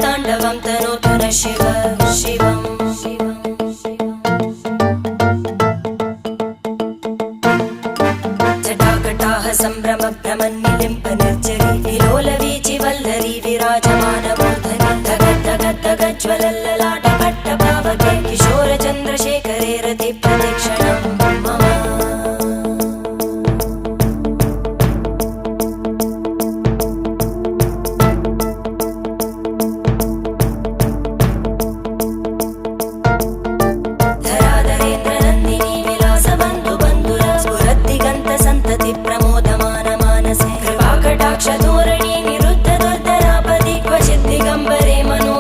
ताण्डवं तनोतु न शिव शिवम् जटाकटाः सम्भ्रम भ्रमन्निलिम्प निर्जरी विलोलवीचि वल्लरी विराजमानमूर्धनि धगद्धगद्धगज्ज्वलल्ललाट पट्टपावके किशोरचन्द्रशेखरे रति प्रदक्षिणं मम प्रमोदमान मानसे कृपाकटाक्षधोरणी निरुद्ध दुर्धरापदि क्वचित् दिगम्बरे मनो